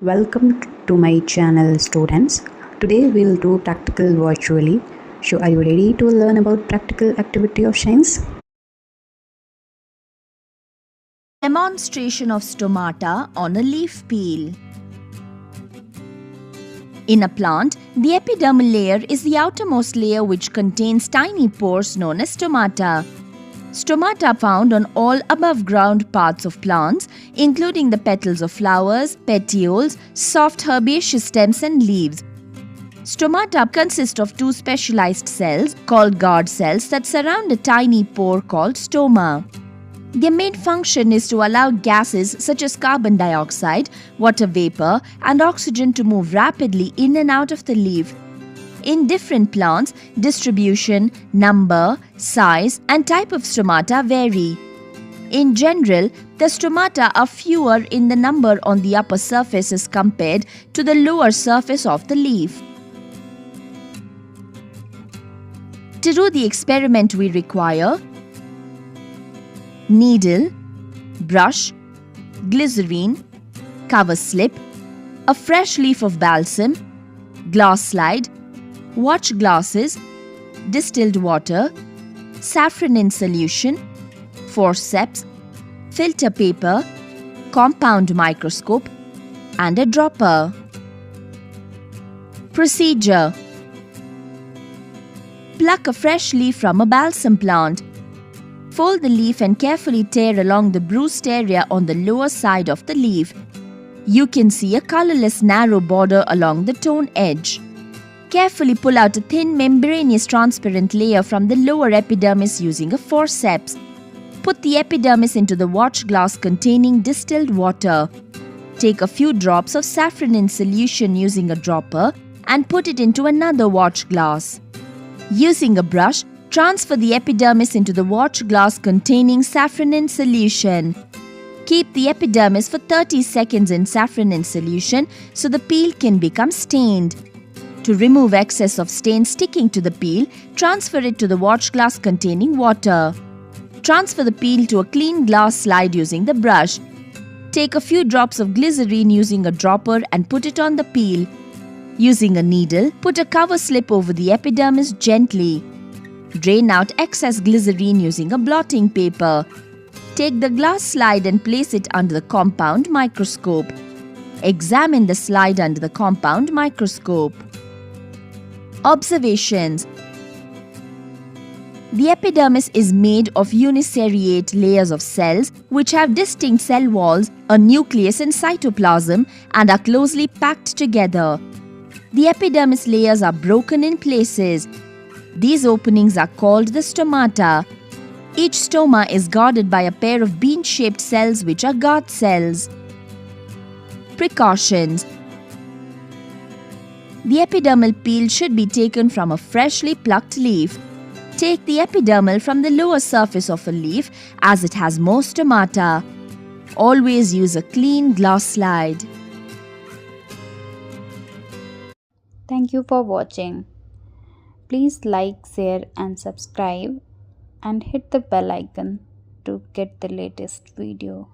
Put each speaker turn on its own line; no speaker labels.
Welcome to my channel, students. Today we'll do practical virtually. So are you ready to learn about practical activity of science?
Demonstration of stomata on a leaf peel. In a plant, the epidermal layer is the outermost layer which contains tiny pores known as stomata. Stomata are found on all above ground parts of plants, including the petals of flowers, petioles, soft herbaceous stems and leaves. Stomata consist of two specialized cells called guard cells that surround a tiny pore called stoma. Their main function is to allow gases such as carbon dioxide, water vapor, and oxygen to move rapidly in and out of the leaf. In different plants, distribution, number, size, and type of stomata vary. In general, the stomata are fewer in the number on the upper surface as compared to the lower surface of the leaf. To do the experiment, we require needle, brush, glycerine, cover slip, a fresh leaf of balsam, glass slide, watch glasses, distilled water, saffron in solution, forceps, filter paper, compound microscope, and a dropper. Procedure: pluck a fresh leaf from a balsam plant. Fold the leaf and carefully tear along the bruised area on the lower side of the leaf. You can see a colorless narrow border along the torn edge. Carefully pull out a thin membranous transparent layer from the lower epidermis using a forceps. Put the epidermis into the watch glass containing distilled water. Take a few drops of saffron in solution using a dropper and put it into another watch glass. Using a brush, transfer the epidermis into the watch glass containing saffron in solution. Keep the epidermis for 30 seconds in saffron in solution so the peel can become stained. To remove excess of stain sticking to the peel, transfer it to the watch glass containing water. Transfer the peel to a clean glass slide using the brush. Take a few drops of glycerine using a dropper and put it on the peel. Using a needle, put a cover slip over the epidermis gently. Drain out excess glycerine using a blotting paper. Take the glass slide and place it under the compound microscope. Examine the slide under the compound microscope. Observations: the epidermis is made of uniseriate layers of cells which have distinct cell walls, a nucleus and cytoplasm, and are closely packed together. The epidermis layers are broken in places. These openings are called the stomata. Each stoma is guarded by a pair of bean-shaped cells which are guard cells. Precautions: the epidermal peel should be taken from a freshly plucked leaf. Take the epidermal from the lower surface of a leaf as it has more stomata. Always use a clean glass slide.
Thank you for watching. Please like, share and subscribe and hit the bell icon to get the latest video.